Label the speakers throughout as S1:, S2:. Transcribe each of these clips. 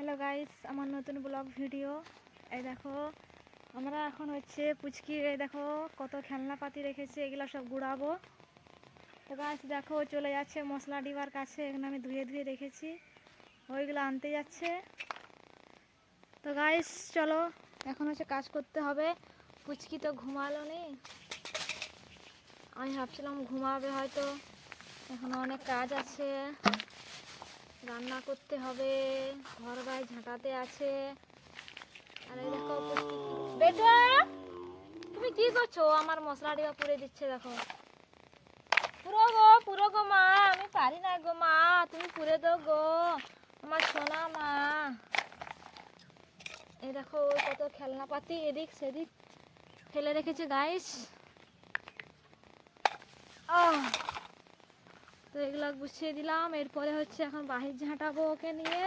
S1: Hello guys, আমার নতুন blog video. এই দেখো আমরা এখন হচ্ছে পুচকির, এই দেখো কত খেলনাপাতি রেখেছে, এগুলো সব গুড়াবো। তো গাইস দেখো চলে যাচ্ছে মশলা ডিবার কাছে, এখানে আমি ধুয়ে ধুয়ে রেখেছি, ওইগুলো আনতে যাচ্ছে। তো গাইস চলো, এখন হচ্ছে কাজ করতে হবে। পুচকি তো ঘুমালো নি, আমি ভাবছিলাম ঘুমাবে হয়তো, এখন অনেক কাজ আছে, রান্না করতে হবে, ঘর বাড়ি ঝাঁটাতে আছে। আর এই দেখো বেটা, তুমি কি করছো? আমার মশলা ডিবা পুড়ে দিচ্ছে, দেখো। পুরো গো মা, আমি পারি না গো মা, তুমি পুড়ে দাও গো আমার সোনা মা। এই দেখো কত খেলনাপাতি এদিক সেদিক ফেলে রেখেছে গাইস। তো এগুলো গুছিয়ে দিলাম, এরপরে হচ্ছে এখন বাহির ঝাঁটাবো ওকে নিয়ে।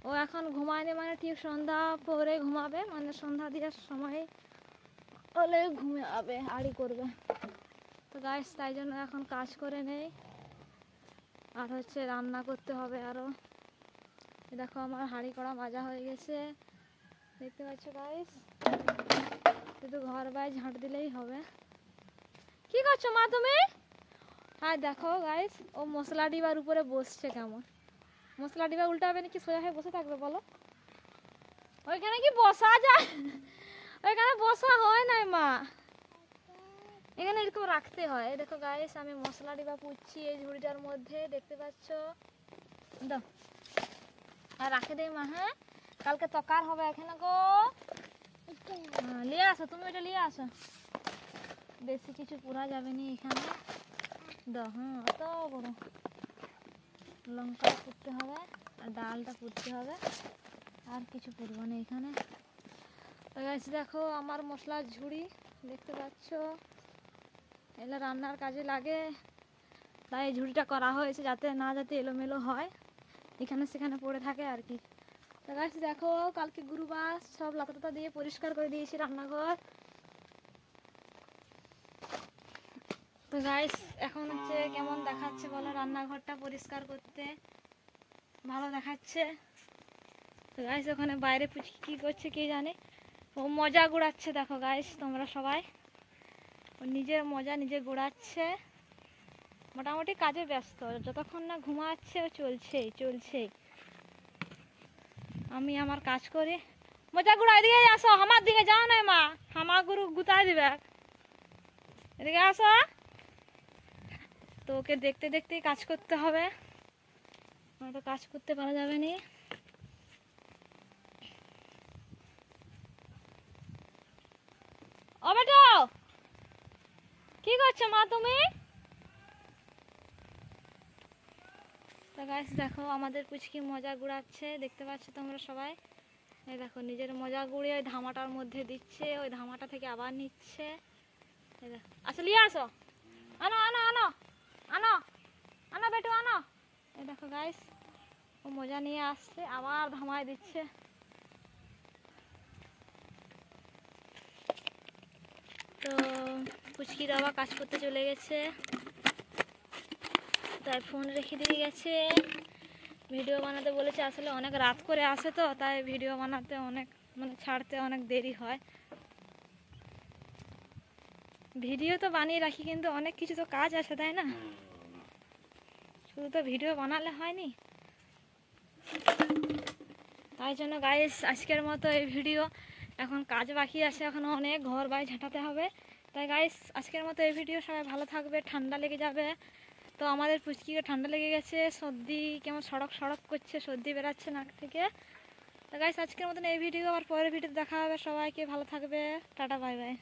S1: ও এখন ঘুমায়নি, মানে ঠিক সন্ধ্যা পরে ঘুমাবে, মানে সন্ধ্যা দেওয়ার সময় হলে ঘুমাবে, আড়ি করবে। তো গাইস তাই জন্য এখন কাজ করে নেই, আর হচ্ছে রান্না করতে হবে আরও। দেখো আমার হাঁড়ি কড়া মাজা হয়ে গেছে, দেখতে পাচ্ছ গাইস। শুধু ঘর বাড়ি ঝাঁট দিলেই হবে। কি করছো মা তুমি? হ্যাঁ দেখো গাইস, ও মশলা ডিবার উপরে বসছে কেমন। মশলা ডিবা উল্টাবে নাকি সোজা হয়ে বসে থাকবে বলো? ওইখানে কি বসা যায়? ওইখানে বসা হয় না মা, এখানে এরকম রাখতে হয়। দেখো গাইস আমি মশলা ডিবা পুচ্ছি এই ঝুড়িটার মধ্যে, দেখতে পাচ্ছ। দাও আর রাখে দেই মা। হ্যাঁ কালকে তকার হবে এখানে গো, নিয়ে আসো, তুমি ওইটা নিয়ে আসো। বেশি কিছু পোড়া যাবে না এখানে। দাও, হ্যাঁ অত বড় লঙ্কা পুড়তে হবে, আর ডালটা পুড়তে হবে, আর কিছু পুড়বো না এখানে। তো গাইস দেখো আমার মশলার ঝুড়ি, দেখতে পাচ্ছ, এগুলো রান্নার কাজে লাগে, তাই এই ঝুড়িটা করা হয়েছে যাতে এলোমেলো হয়, এখানে সেখানে পড়ে থাকে আর কি। তো গাইস দেখো কালকে গুরুবার, সব লতা দিয়ে পরিষ্কার করে দিয়েছি রান্নাঘর। তো গাইস এখন হচ্ছে কেমন দেখাচ্ছে বলো রান্নাঘরটা পরিষ্কার করতে? ভালো দেখাচ্ছে। তো গাইস ওখানে বাইরে পুচকি কি করছে কে জানে, ও মজা গুড়াচ্ছে। দেখো গাইস তোমরা সবাই, ও নিজের মজা নিজে গুড়াচ্ছে, মোটামুটি কাজে ব্যস্ত, যতক্ষণ না ঘুমাচ্ছে ও চলছেই। আমি আমার কাজ করি। মজা গুড়া এদিকে আসো, আমার দিকে যাও না মা, হামা গুরু গুতাই দিবে, এদিকে আসো। তো ওকে দেখতে দেখতেই কাজ করতে হবে, তো কাজ করতে পারা যাবে না। ও বেটো, কি করছো মা তুমি? তো গাইস দেখো আমাদের পুচকি মজা গুড়াচ্ছে, দেখতে পাচ্ছ তোমরা সবাই। এই দেখো নিজের মজা গুড়িয়ে ওই ধামাটার মধ্যে দিচ্ছে, ওই ধামাটা থেকে আবার নিচ্ছে। এই দেখো, আসলে আসো, আনো আনো আনো আনো আনো বেটু আনো। এই দেখো গাইস ও মজা নিয়ে আসছে, আবার ধামায় দিচ্ছে। তো পুচকির আবার কাজ করতে চলে গেছে, তাই ফোন রেখে দিয়ে গেছে, ভিডিও বানাতে বলেছে। আসলে অনেক রাত করে আসে তো, তাই ভিডিও বানাতে অনেক, মানে ছাড়তে অনেক দেরি হয়। ভিডিও তো বানিয়ে রাখি, কিন্তু অনেক কিছু তো কাজ আছে তাই না, শুধু তো ভিডিও বানালে হয়নি। তাই জন্য গাইস আজকের মতো এই ভিডিও, এখন কাজ বাকি আছে, এখন অনেক ঘর বাড়ি ঝাঁটাতে হবে। তাই গাইস আজকের মতো এই ভিডিও, সবাই ভালো থাকবে, ঠান্ডা লেগে যাবে। তো আমাদের পুচকিকে ঠান্ডা লেগে গেছে, সর্দি কেমন সড়ক করছে, সর্দি বেরাচ্ছে নাক থেকে। তো গাইস আজকের মতন এই ভিডিও, আর পরের ভিডিও দেখা হবে। সবাইকে ভালো থাকবে, টাটা বাই বাই।